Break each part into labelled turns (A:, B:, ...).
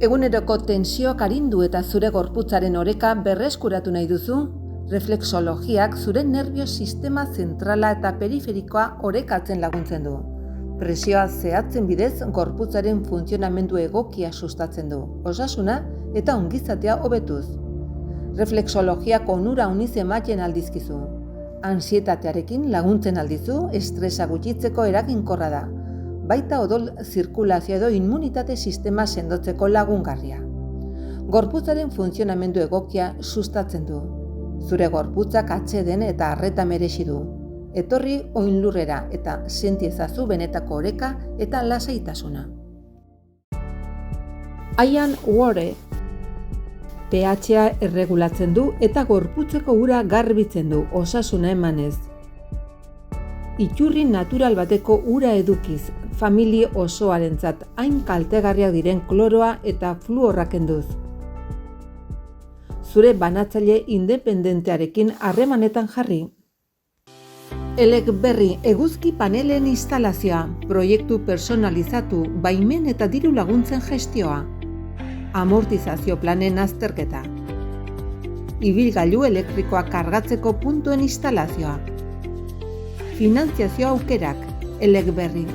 A: Eguneroko tensioak arindu eta zure gorputzaren oreka berreskuratu nahi duzu? Reflexologiak zure nerbio sistema zentrala eta periferikoa orekatzen laguntzen du. Presioa zehatzen bidez gorputzaren funtzionamendu egokia sustatzen du, osasuna eta ongizatea hobetuz. Reflexologiak onura uniz ematen aldizkizu. Antsietatearekin laguntzen aldizu, estresa gutxitzeko eraginkorra da. Baita odol zirkulazio edo immunitate sistema sendotzeko lagungarria. Gorputzaren funtzionamendu egokia sustatzen du. Zure gorputzak atseden eta arreta merezi du. Etorri oinlurrera eta senti ezazu benetako oreka eta lasaitasuna. Iron Water pH-a erregulatzen du eta gorputzeko ura garbitzen du, osasuna emanez. Iturri natural bateko ura edukiz, familia osoarentzat hain kaltegarriak diren kloroa eta fluorra kenduz. Zure banatzaile independentearekin harremanetan jarri. Elecberri eguzki panelen instalazioa, proiektu personalizatu, baimen eta diru laguntzen gestioa. Amortizazio planen azterketa. Ibilgailu elektrikoa kargatzeko puntuen instalazioa. Finantziazio aukerak, Elecberri.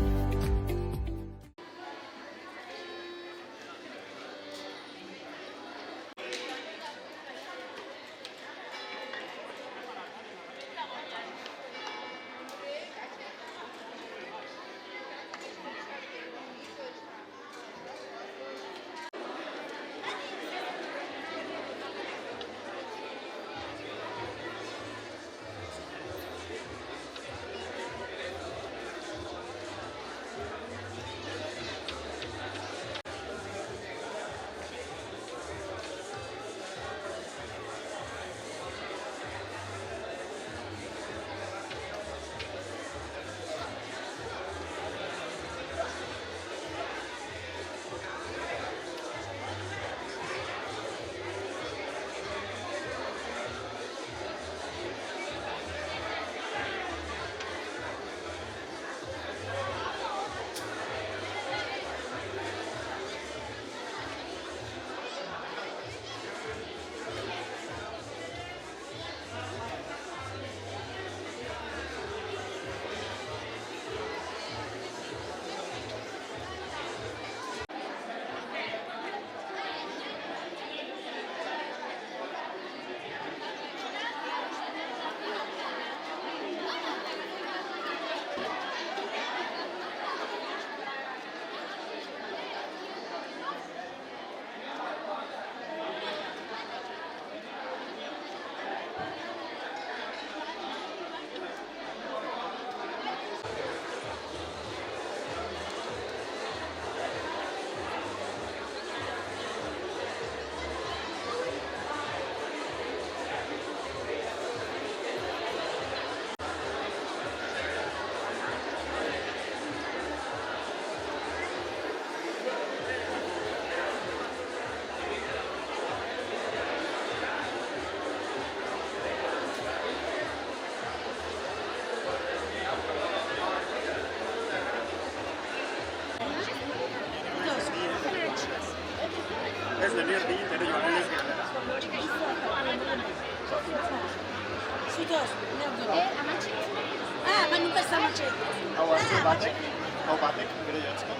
B: Hau batek, gero jatzko.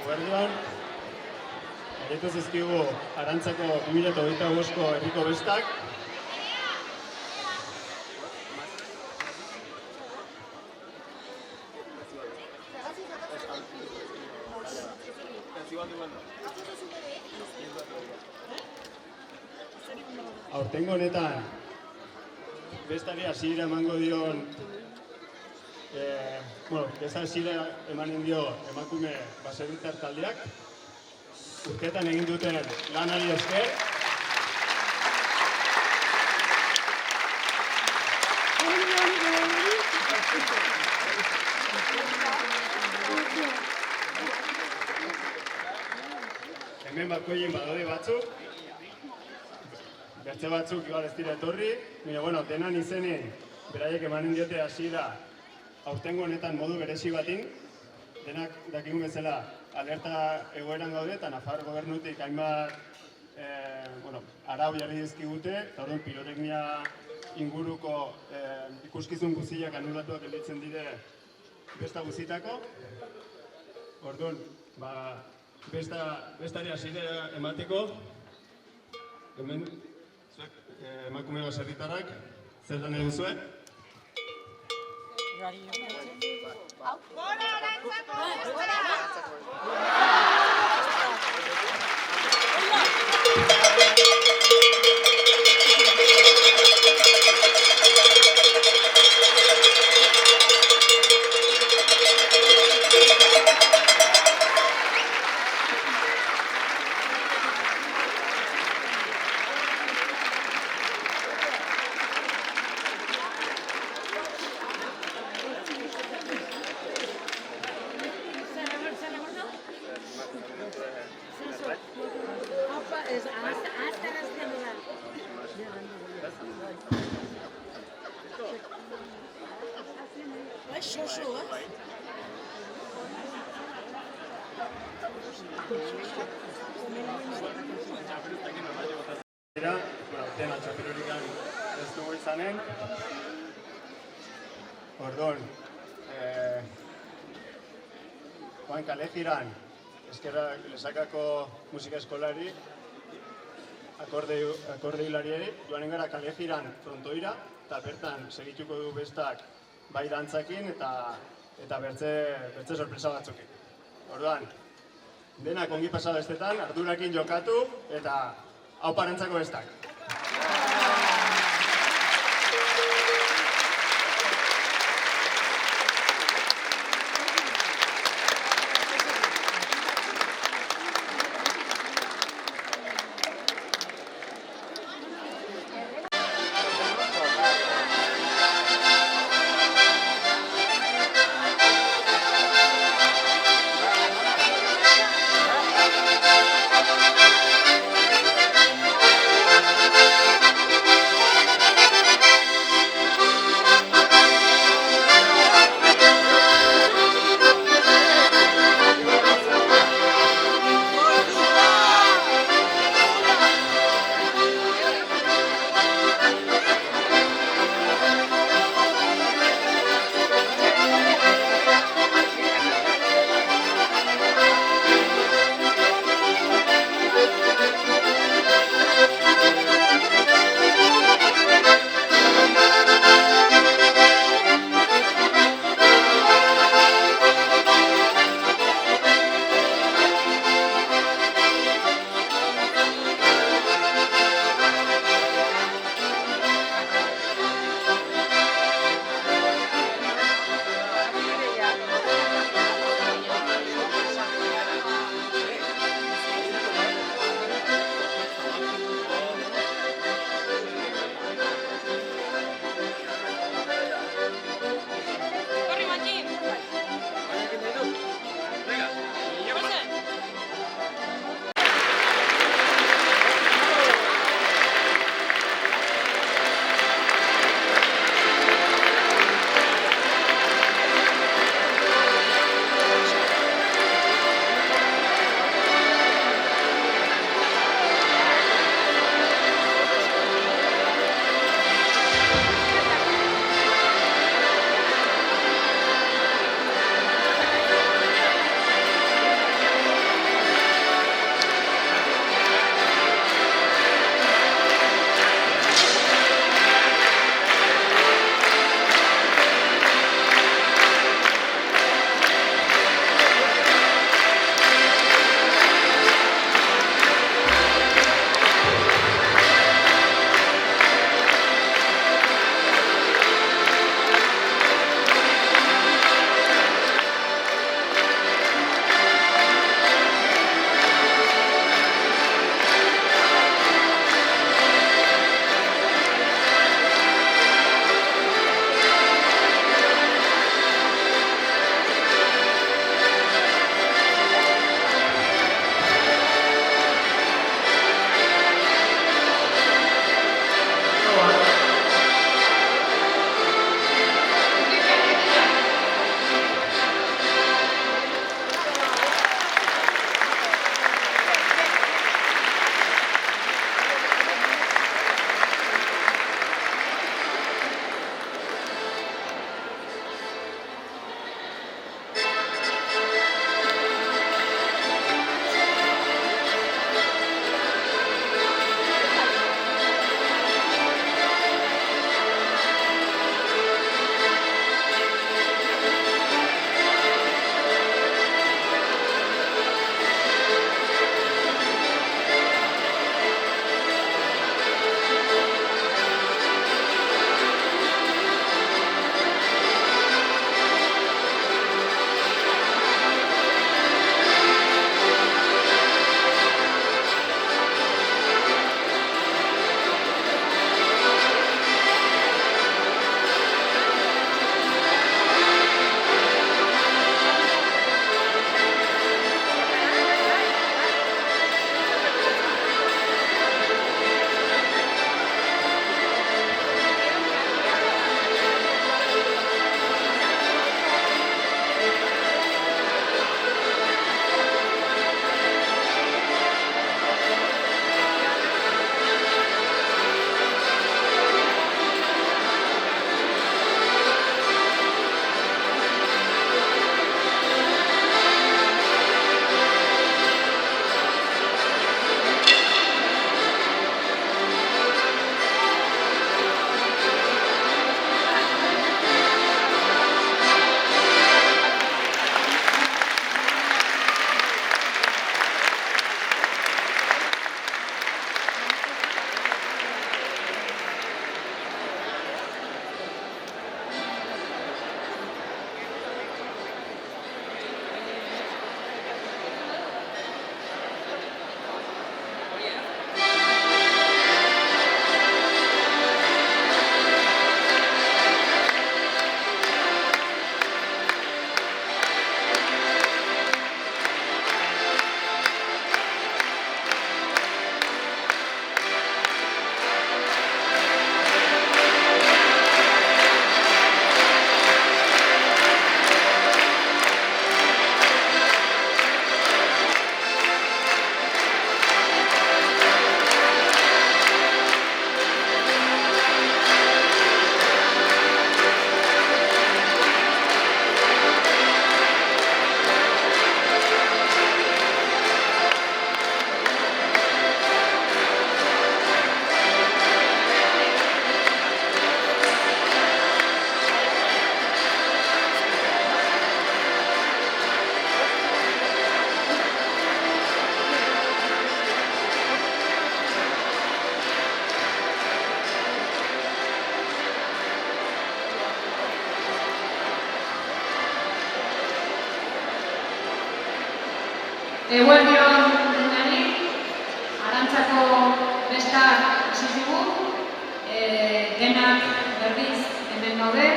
B: Guarduan, aretu zizkigu Arantzako 2025ko herriko bestak. Aurtengo honetan, bestari hasiera emango dion Beza esile emanen dio emakume baserritar taldeak, urteetan egin duten lanari esker. Hemen bakoien badaude batzuk, bertze batzuk igual ez dira etorri, baina denan izenin beraiek emanen diote hasiera aurtengo honetan modu berezi batin, denak dakigun bezala alerta egoeran gaude eta Nafar gobernutik hainbat arau jarri dizkigute, eta orduan piroteknia inguruko ikuskizun guztiak anulatuak gelditzen dire besta guztietako. Orduan, bestari hasiera emateko, hemen emakume baserritarrak zer lan egin zuen?
C: Gora Arantzako! Gora!
B: Dena txapelurikan ez dugu izanen. Orduan, joan kale jiran, eskerrak lesakako musika eskolari, akorde hilarieri, joanen gara kale jiran frontoira, eta bertan segituko du bestak bai dantzakin eta bertze sorpresa batzukin. Orduan, denak ongi pasa bestetan, ardurakin jokatu eta hau parentzako bestak.
C: Eguerdion denari, Arantzako bestak hasi dugu, denak berriz hemen gaude.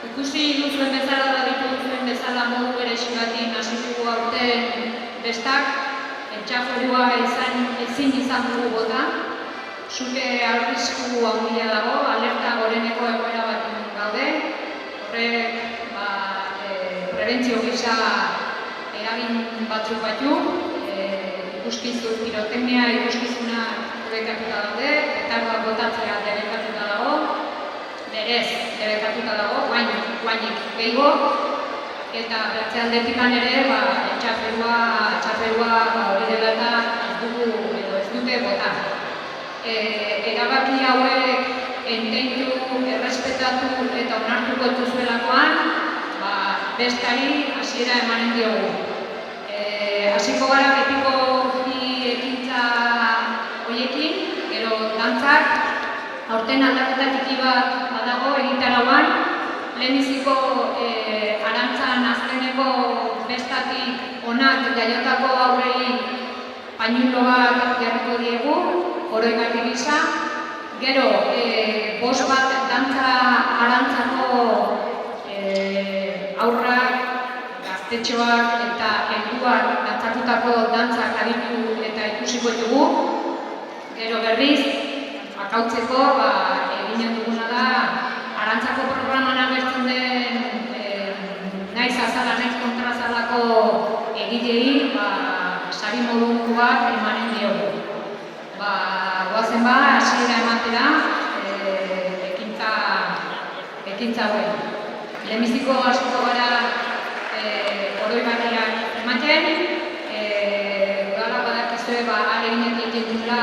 C: Ikusi duzuen bezala da duzuen bezala modu berezi batin hasi dugu aurten bestak, etxaforua ezin izan dugu bota. Zuke arrisku handia dago, alerta goreneko egoera batin gaude. Horrek prebentzio gisa eragin batzuk batu, ikuskizun piroteknia ikuskizuna debekatuta daude, petardoak botatzea debekatuta dago, berez debekatuta dago, guainik gehiago, eta bertze aldetikan ere txaperua hori dela eta ez dute bota. Erabaki hauek ententu, errespetatu eta onartuko duzuelakoan, bestari hasiera emanen diogu. Hasiko gara betiko ekintza horiekin, gero dantzak, aurten aldaketa txiki bat badago egitarauan, lehenbiziko Arantzan azkeneko bestatik onak jaiotako aurrei pañuelo bat jarriko diegu, oroigarri gisa. Gero, bost bat dantza Arantzako aurrak, gaztetxoak eta helduak dantzatutako dantzak aditu eta ikusiko dugu. Gero berriz, akautzeko eginen duguna da Arantzako programan agertzen den naiz azala, naiz kontrazalako egilei sari modukoak emanen diogu. Goazen hasiera ematera ekintza hori. Lehenbiziko hasiko gara oroigarriak ematen, udala badakizue aleginen egiten dula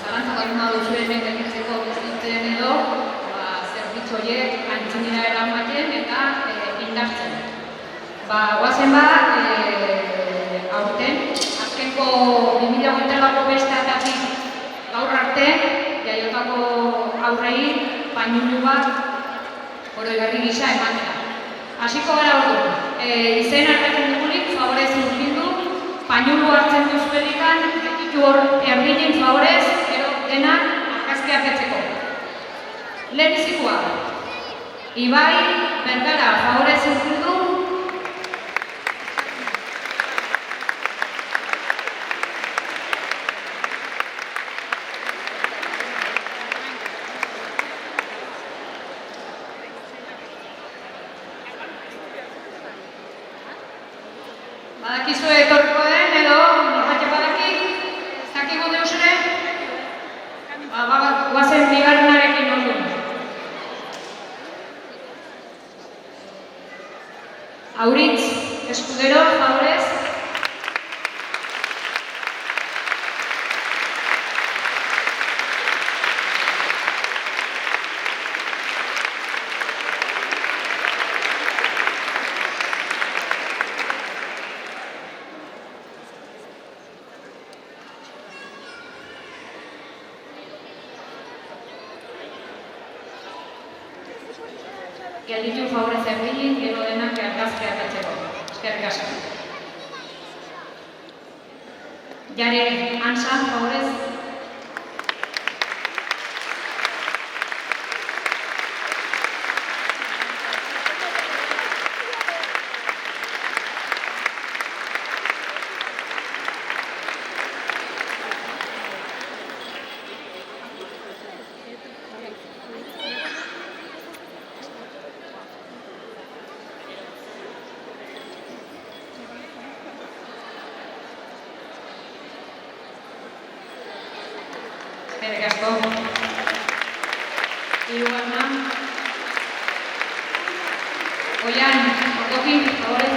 C: zalantzak aluna duzuen egiteko bizitzen edo zerbitzu horiek antzinera eramaten eta indartzen. Goazen aurten, azkenko 2008ko bestatatik gaur arte, jaiotako aurrei pañuelo bat oroigarri gisa ematera. Hasiko gara ordu, izen hartatzen dugunik, favorez urbildu, pañuelo hartzen duzuelikan, ditu hor erdinen favorez, gero denak argazkiak etzeko. Lehenbizikoa, Ibai Bergara, favorez urbildu, badakizue etorriko den edo norbait badaki, ez dakiko deus ere, goazen bigarrenarekin orduan. Auritz Eskudero, favorez. Gelditu favorez erdinin, gero denak argazkiak etzeko. Eskerrik asko. Jare Ansa, favorez. Eskerrik asko. Hirugarrena. Oian, Ordokin, favorez.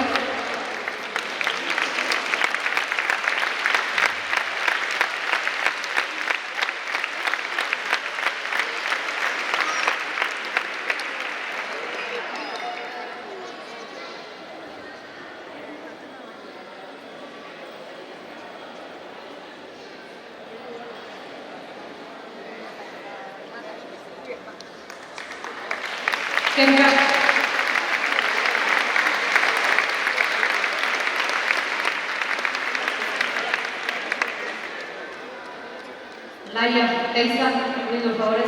C: Eskerrik asko. Laia, Teiza, por favores.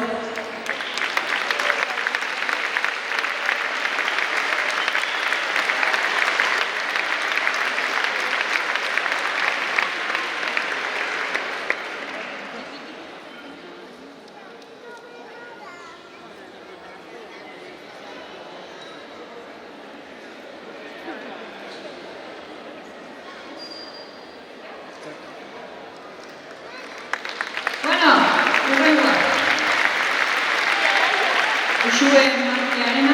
C: Bueno, urrengoa. Uxue Martiarena.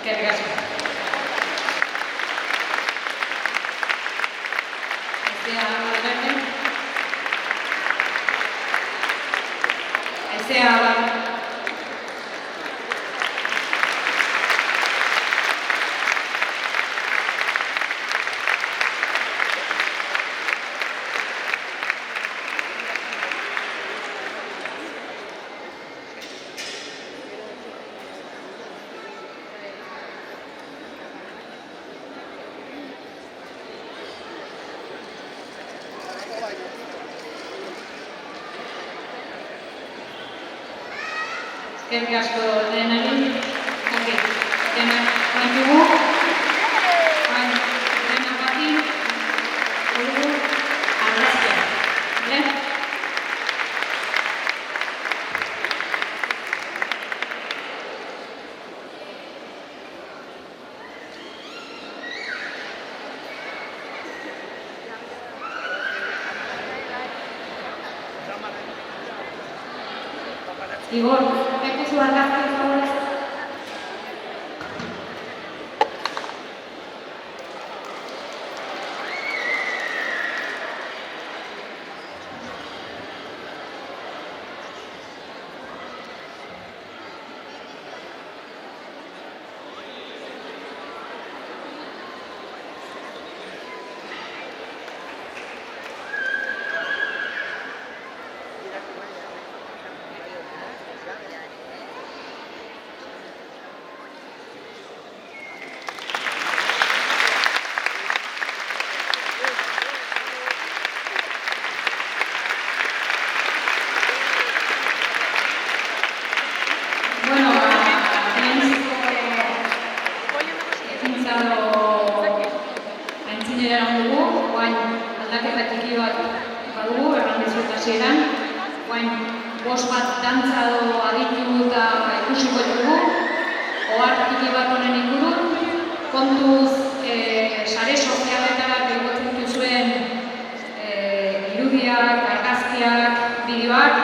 C: Eskerrik asko. Aizea Abar. Eskerrik asko denari. Denak baitugu. Denak bati. Dugu argazkia. Igor, zu argazki, por favor. Bost bat dantzado aditu eta ikusiko dugu, ohar tiki bat honen ingurun, kontuz sare sozialetara igotzen duzuen irudiak, argazkiak, bideoak,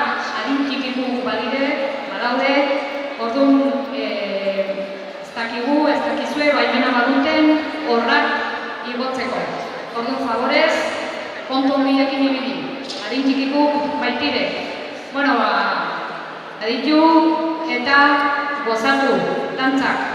C: adin txikitu badaude, orduan ez dakizue, baimena baduten horrak igotzeko. Orduan favorez, kontu horiekin ibili, adin txikitu baitire. Bueno, aditu eta gozatu, dantzak.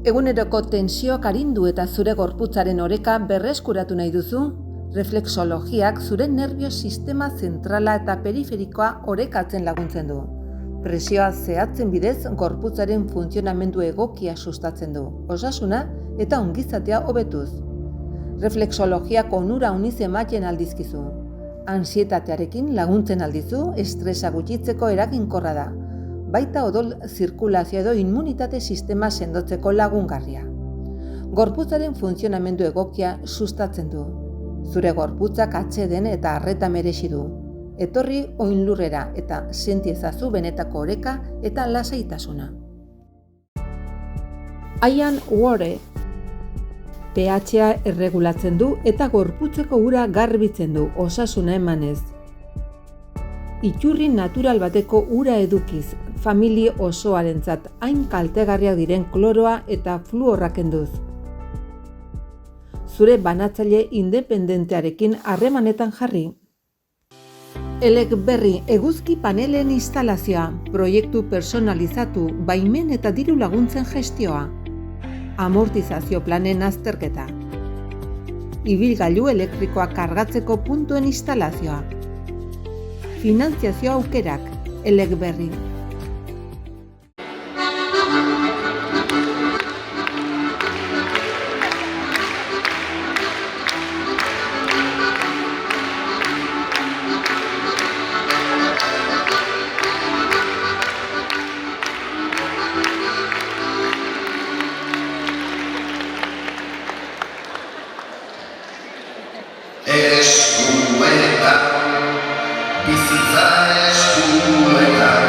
A: Eguneroko tensioak arindu eta zure gorputzaren oreka berreskuratu nahi duzu? Reflexologiak zure nerbio sistema zentrala eta periferikoa orekatzen laguntzen du. Presioa zehatzen bidez gorputzaren funtzionamendu egokia sustatzen du, osasuna eta ongizatea hobetuz. Reflexologiak onura uniz ematen aldizkizu. Ansietatearekin laguntzen aldizu, estresa gutxitzeko eraginkorra da. Baita odol zirkulazio edo immunitate sistema sendotzeko lagungarria. Gorputzaren funtzionamendu egokia sustatzen du. Zure gorputzak atseden eta arreta merezi du. Etorri oinlurrera eta senti ezazu benetako oreka eta lasaitasuna. Ian Ware pH-a erregulatzen du eta gorputzeko ura garbitzen du, osasuna emanez. Iturri natural bateko ura edukiz, familia osoarentzat hain kaltegarriak diren kloroa eta fluorra kenduz. Zure banatzaile independentearekin harremanetan jarri. Elecberri eguzki panelen instalazioa, proiektu personalizatu, baimen eta diru laguntzen gestioa. Amortizazio planen azterketa. Ibilgailu elektrikoa kargatzeko puntuen instalazioa. Finantziazio aukerak, Elecberri.
D: Eskuetan, bizitza eskuetan,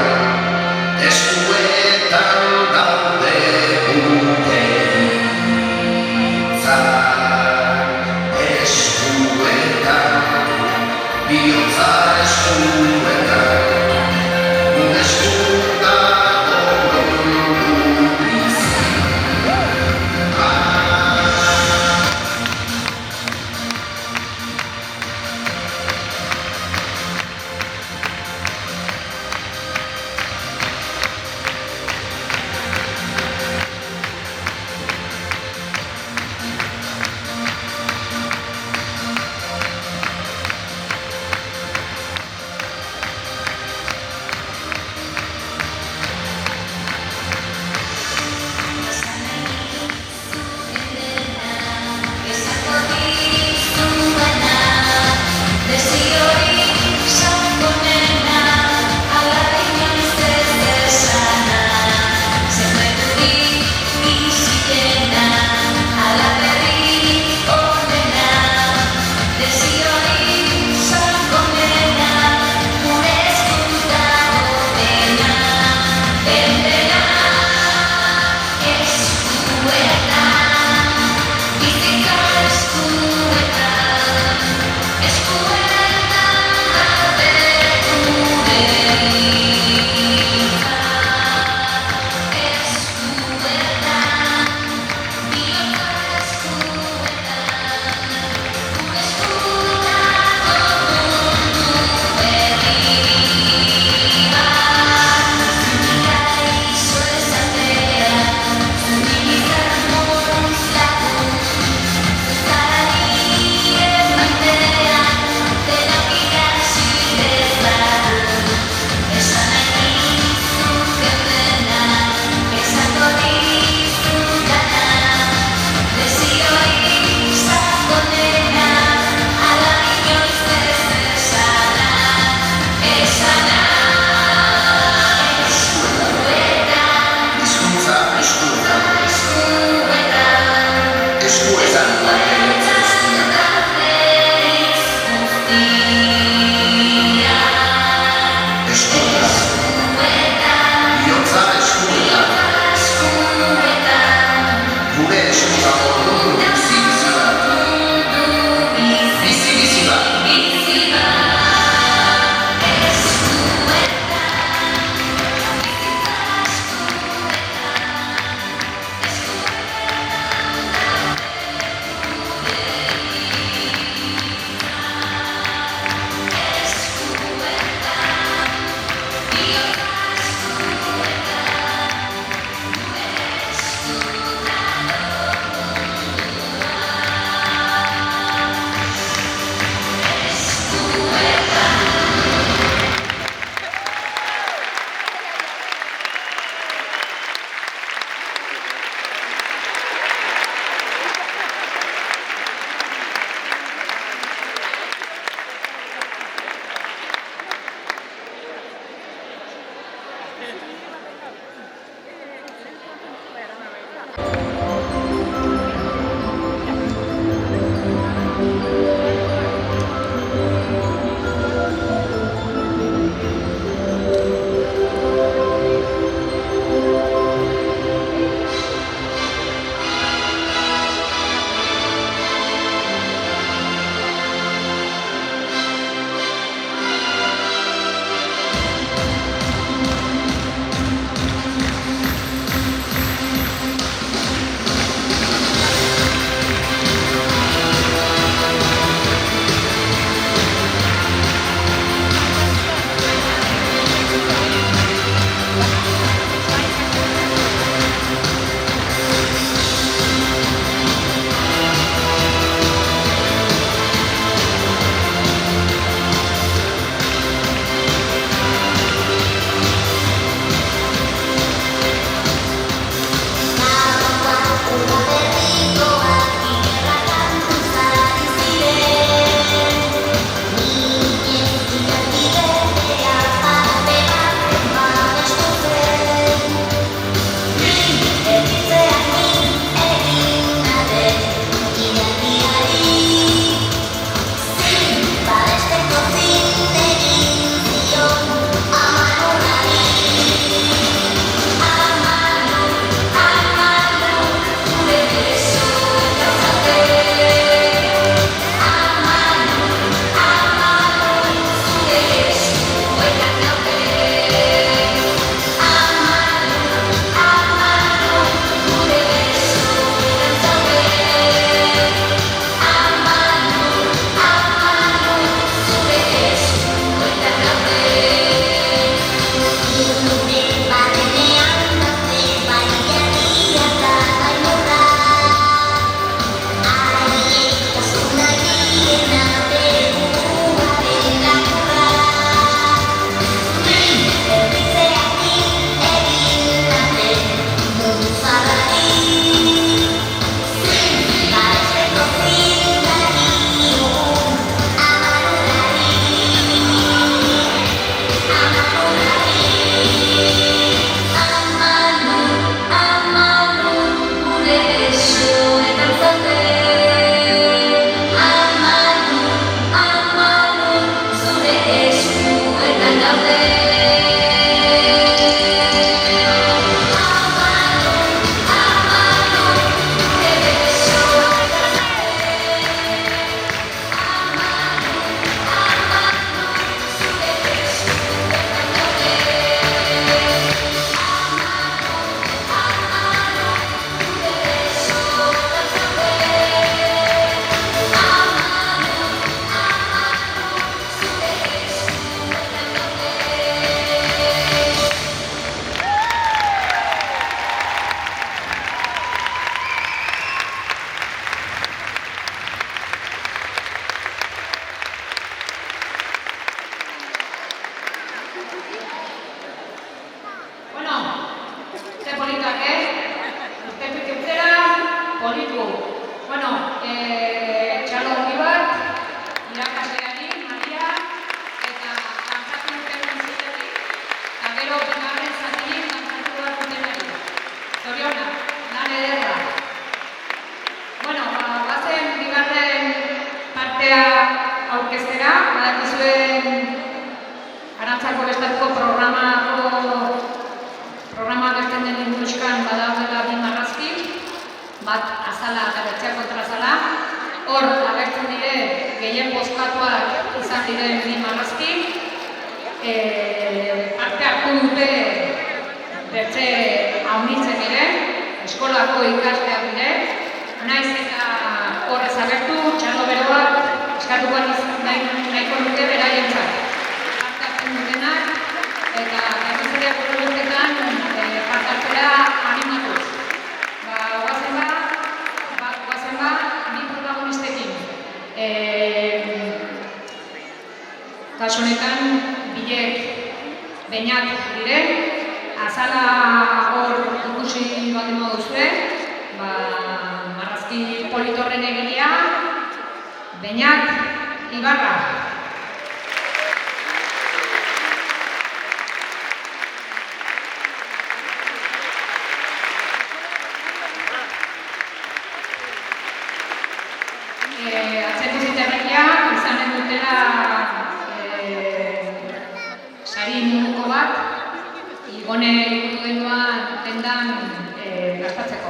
D: eskuetan daude
C: ditu. Bueno, txalo hori bat, irakasleari, Maria, eta kantzatu duten zuteri, eta gero bigarren zatirik kantzatu bat dutenari. Zoriona, lan ederra. Bueno, bazen bigarren partea aurkeztera, badakizuen Arantzako Estatuko programa gertzen den inguruxkan badaudela bi marrazki, bat azala eta bestea kontraazala. Hor agertzen dire gehien bozkatuak izan diren bi marrazki. Parte hartu dute bertze haunitzek ere, eskolako ikasleak dire. Naiz eta horrez agertu, txalo beroak eskatuko nahiko nuke beraientzat. Dutenak, eta gazizariak urtetan parte hartzera animatuz. Guazen bi protagonistekin. Kasu honetan, bilek Beñat dire, azala hor ikusi bat emo duzue, marrazki politorren egilea, Beñat Ibarra. Atzeko ziterrekia izanen dutela sari munduko bat, igone ikutu genduan tendan gastatzeko.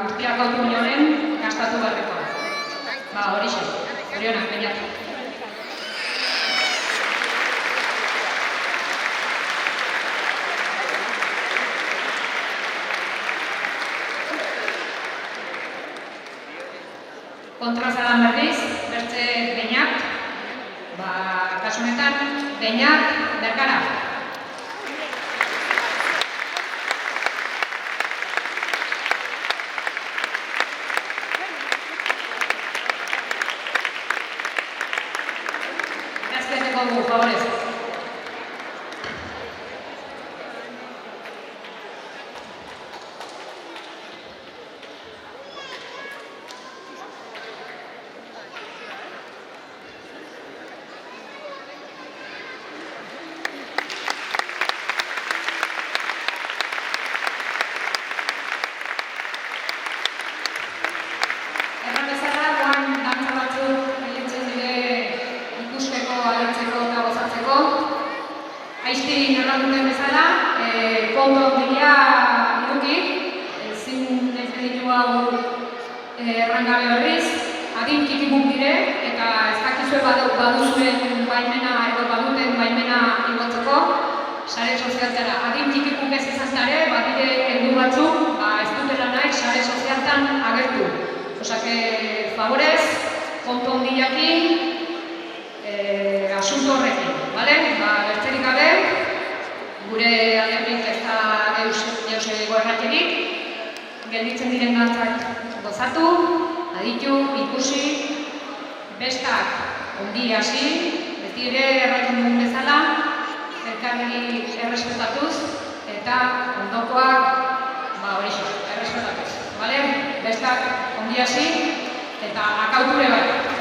C: Urtiak autu honen gastatu barrekoa. Horixe, horionak, Beñat. Kontrazalan berriz, bertze Beñat, kasu honetan, Beñat Bergara. Grazkiateko gu, favorez. Aizti norralduten bezala, konto handia iruki, ezin ez ditu hau errangabe berriz, adin txikibuk dire, eta ez dakizue baduzuen baimena edo baduten baimena igotzeko, sare sozialtara. Adin txikibuk ez izaztare, badire heldu batzuk, ez dutela nahi sare sozialtan agertu. Osake, favorez, konto handiakin, asunto horrekin, bale? Bertzerik gabe, gure aldetik ez da deus egigo erraterik, gelditzen diren gantzak gozatu, aditu, ikusi, bestak ondi hasi, beti ere erraten dugun bezala, elkarri errespetatuz, eta ondokoak, horixe, errespetatuz, bale? Bestak ondi hasi, eta akauture bat.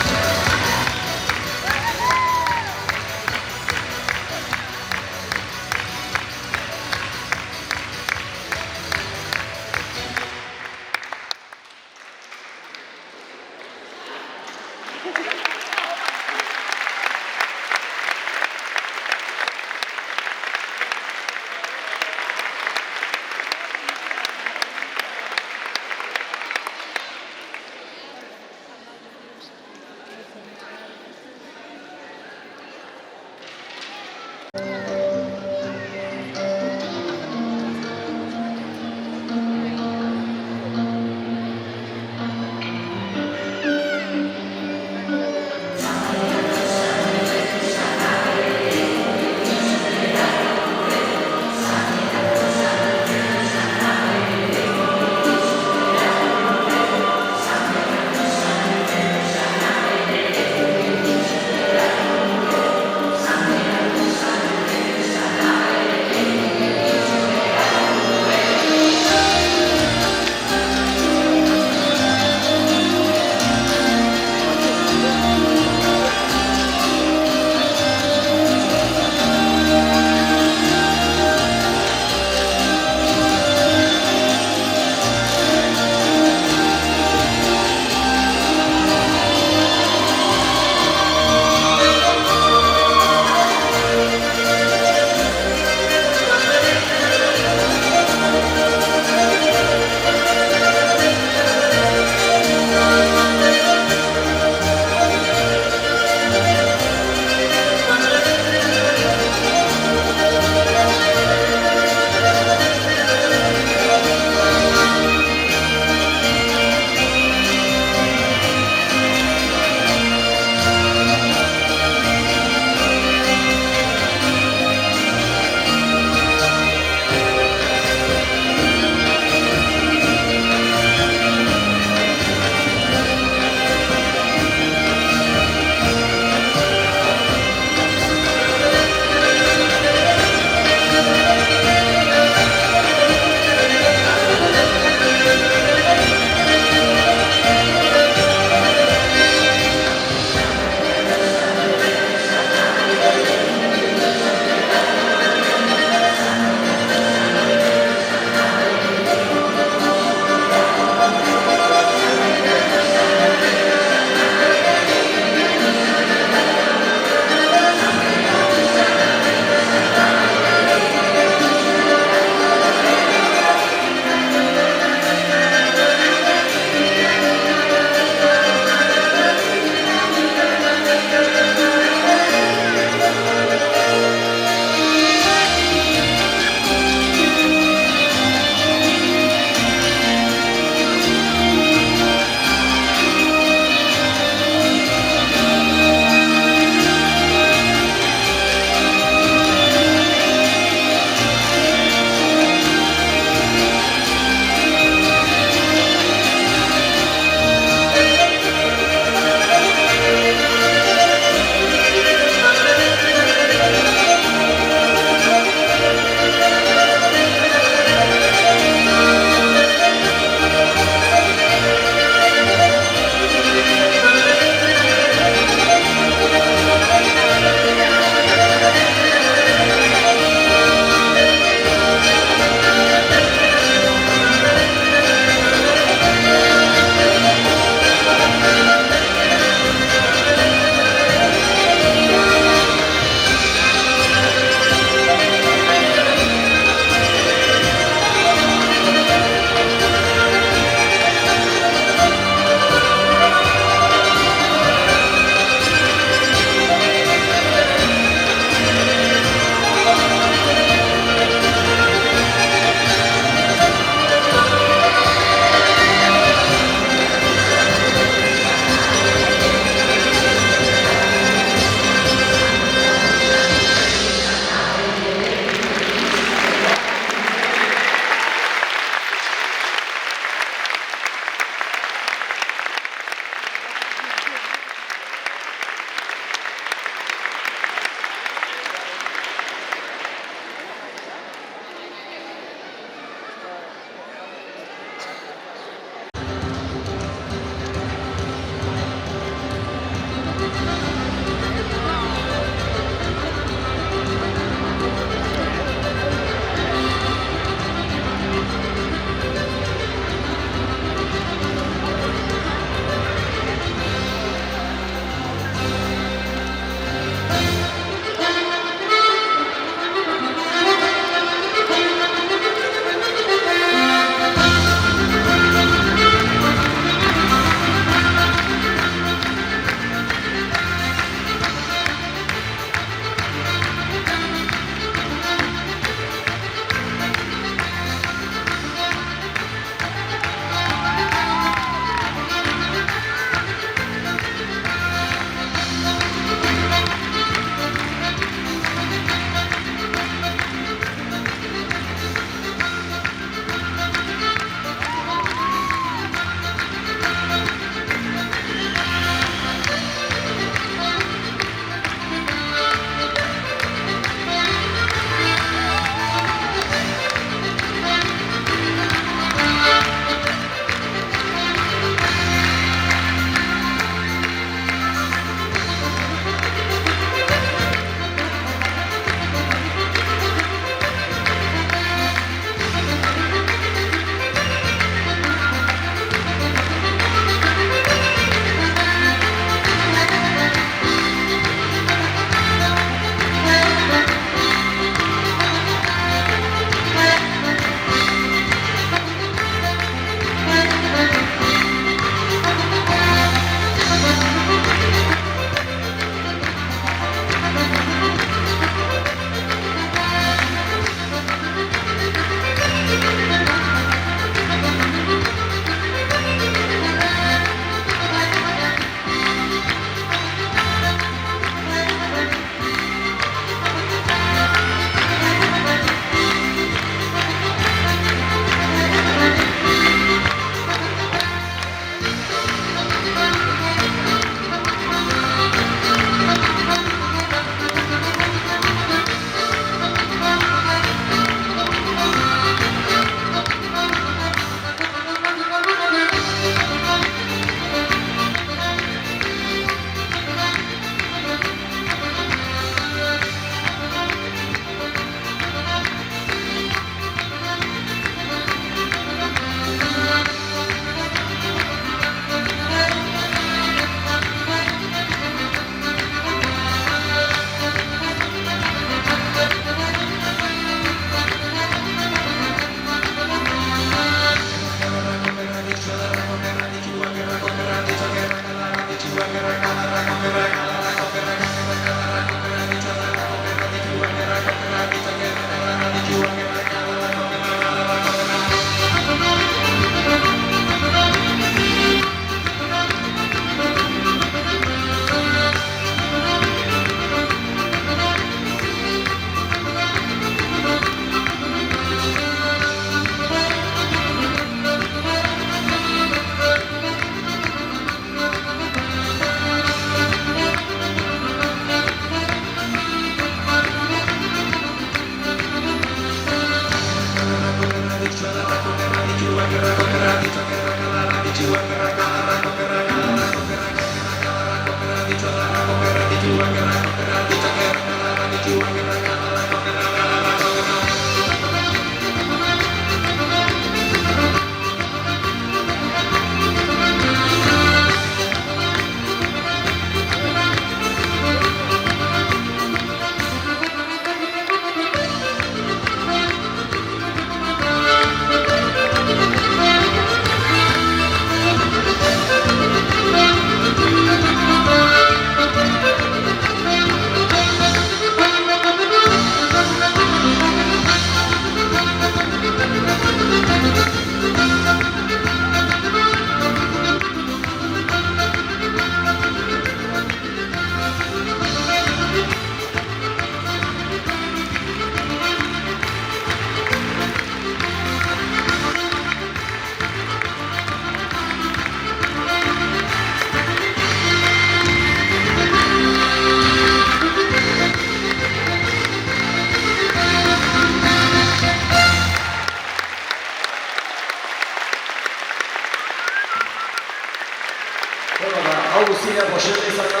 E: Hau guztia posible izan da,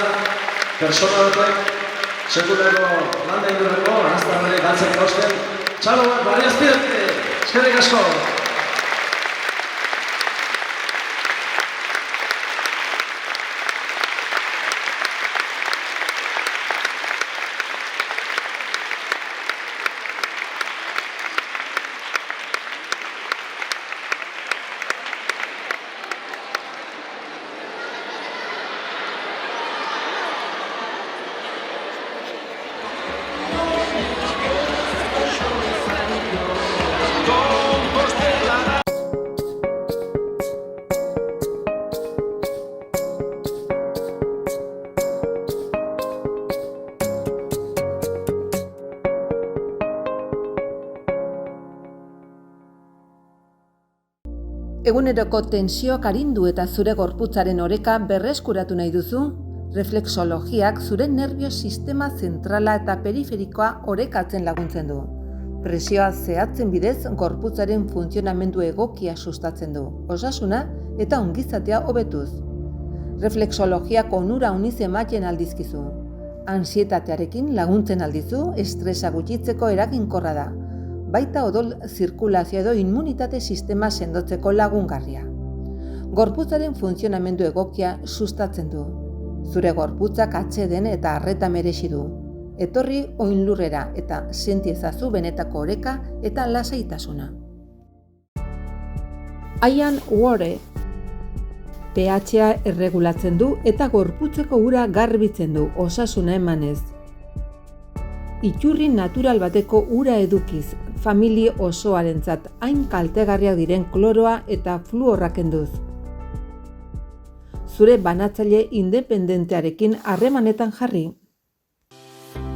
E: persona batek, sekulako landa indurreko, anaztarrari galtzen gauzen, txalo bat, bari azpidete, eskerrik asko!
A: Eguneroko tensioak arindu eta zure gorputzaren oreka berreskuratu nahi duzu? Reflexologiak zure nerbio sistema zentrala eta periferikoa orekatzen laguntzen du. Presioa zehatzen bidez gorputzaren funtzionamendu egokia sustatzen du, osasuna eta ongizatea hobetuz. Reflexologiak onura uniz ematen aldizkizu. Ansietatearekin laguntzen aldizu, estresa gutxitzeko eraginkorra da. Baita odol zirkulazio edo immunitate sistema sendotzeko lagungarria. Gorputzaren funtzionamendu egokia sustatzen du. Zure gorputzak atseden eta arreta merezi du. Etorri oinlurrera eta senti ezazu benetako oreka eta lasaitasuna. Ian Ware pH-a erregulatzen du eta gorputzeko ura garbitzen du, osasuna emanez. Iturri natural bateko ura edukiz, familia osoarentzat hain kaltegarriak diren kloroa eta fluorra kenduz. Zure banatzaile independentearekin harremanetan jarri.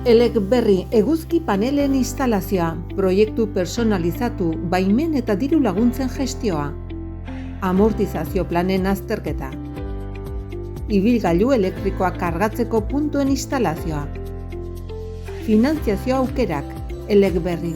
A: Elecberri eguzki panelen instalazioa, proiektu personalizatu, baimen eta diru laguntzen gestioa. Amortizazio planen azterketa. Ibilgailu elektrikoa kargatzeko puntuen instalazioa. Finantziazio aukerak, Elecberri.